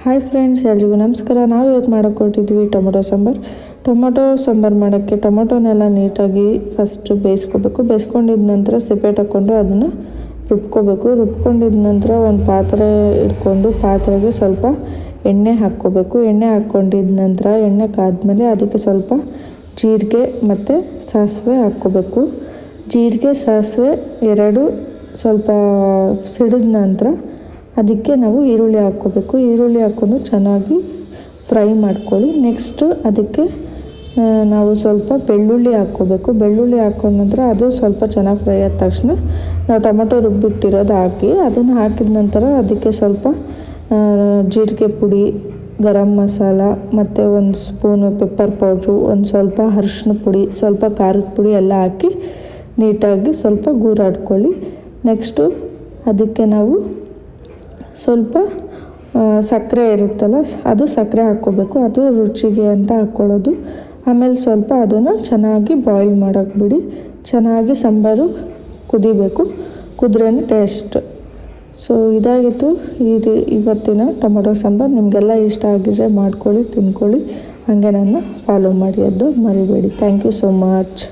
Hi friends, ಎಲ್ರಿಗೂ ನಮಸ್ಕಾರ. ನಾವು ಇವತ್ತು ಮಾಡೋಕ್ಕೆ ಹೊರಟಿದ್ವಿ ಟೊಮೊಟೊ ಸಾಂಬಾರು ಮಾಡೋಕ್ಕೆ ಟೊಮೊಟೊನೆಲ್ಲ ನೀಟಾಗಿ ಫಸ್ಟ್ ಬೇಯಿಸ್ಕೋಬೇಕು. ಬೇಯಿಸ್ಕೊಂಡಿದ ನಂತರ ಸಿಪ್ಪೆ ತಗೊಂಡು ಅದನ್ನು ರುಬ್ಕೋಬೇಕು. ರುಬ್ಕೊಂಡಿದ ನಂತರ ಒಂದು ಪಾತ್ರೆ ಇಟ್ಕೊಂಡು ಪಾತ್ರೆಗೆ ಸ್ವಲ್ಪ ಎಣ್ಣೆ ಹಾಕ್ಕೋಬೇಕು. ಎಣ್ಣೆ ಹಾಕ್ಕೊಂಡಿದ ನಂತರ ಎಣ್ಣೆ ಕಾದ್ಮೇಲೆ ಅದಕ್ಕೆ ಸ್ವಲ್ಪ ಜೀರಿಗೆ ಮತ್ತು ಸಾಸಿವೆ ಹಾಕ್ಕೋಬೇಕು. ಜೀರಿಗೆ ಸಾಸಿವೆ ಎರಡು ಸ್ವಲ್ಪ ಸಿಡಿದ ನಂತರ ಅದಕ್ಕೆ ನಾವು ಈರುಳ್ಳಿ ಹಾಕ್ಕೋಬೇಕು. ಈರುಳ್ಳಿ ಹಾಕ್ಕೊಂಡು ಚೆನ್ನಾಗಿ ಫ್ರೈ ಮಾಡ್ಕೊಳ್ಳಿ. ನೆಕ್ಸ್ಟು ಅದಕ್ಕೆ ನಾವು ಸ್ವಲ್ಪ ಬೆಳ್ಳುಳ್ಳಿ ಹಾಕ್ಕೋಬೇಕು. ಬೆಳ್ಳುಳ್ಳಿ ಹಾಕ್ಕೊಂಡ ನಂತರ ಅದು ಸ್ವಲ್ಪ ಚೆನ್ನಾಗಿ ಫ್ರೈ ಆದ ತಕ್ಷಣ ನಾವು ಟೊಮೊಟೊ ರುಬ್ಬಿಟ್ಟಿರೋದು ಹಾಕಿ ಅದನ್ನು ಹಾಕಿದ ನಂತರ ಅದಕ್ಕೆ ಸ್ವಲ್ಪ ಜೀರಿಗೆ ಪುಡಿ, ಗರಂ ಮಸಾಲ ಮತ್ತು ಒಂದು ಸ್ಪೂನು ಪೆಪ್ಪರ್ ಪೌಡ್ರು, ಒಂದು ಸ್ವಲ್ಪ ಅರಿಶಿನ ಪುಡಿ, ಸ್ವಲ್ಪ ಖಾರದ ಪುಡಿ ಎಲ್ಲ ಹಾಕಿ ನೀಟಾಗಿ ಸ್ವಲ್ಪ ಗೂರಾಡ್ಕೊಳ್ಳಿ. ನೆಕ್ಸ್ಟು ಅದಕ್ಕೆ ನಾವು ಸ್ವಲ್ಪ ಸಕ್ಕರೆ ಇರುತ್ತಲ್ಲ, ಅದು ಸಕ್ಕರೆ ಹಾಕ್ಕೋಬೇಕು. ಅದು ರುಚಿಗೆ ಅಂತ ಹಾಕ್ಕೊಳ್ಳೋದು. ಆಮೇಲೆ ಸ್ವಲ್ಪ ಅದನ್ನು ಚೆನ್ನಾಗಿ ಬಾಯ್ಲ್ ಮಾಡೋಕ್ಕೆ ಬಿಡಿ. ಚೆನ್ನಾಗಿ ಸಾಂಬಾರು ಕುದಿಬೇಕು. ಕುದ್ರೇ ಟೇಸ್ಟ್. ಸೊ ಇದಾಗಿತ್ತು ಇವತ್ತಿನ ಟೊಮೊಟೊ ಸಾಂಬಾರು. ನಿಮಗೆಲ್ಲ ಇಷ್ಟ ಆಗಿದ್ರೆ ಮಾಡ್ಕೊಳ್ಳಿ, ತಿನ್ಕೊಳ್ಳಿ. ಹಾಗೆ ನನ್ನ ಫಾಲೋ ಮಾಡಿ, ಅದು ಮರಿಬೇಡಿ. Thank you so much.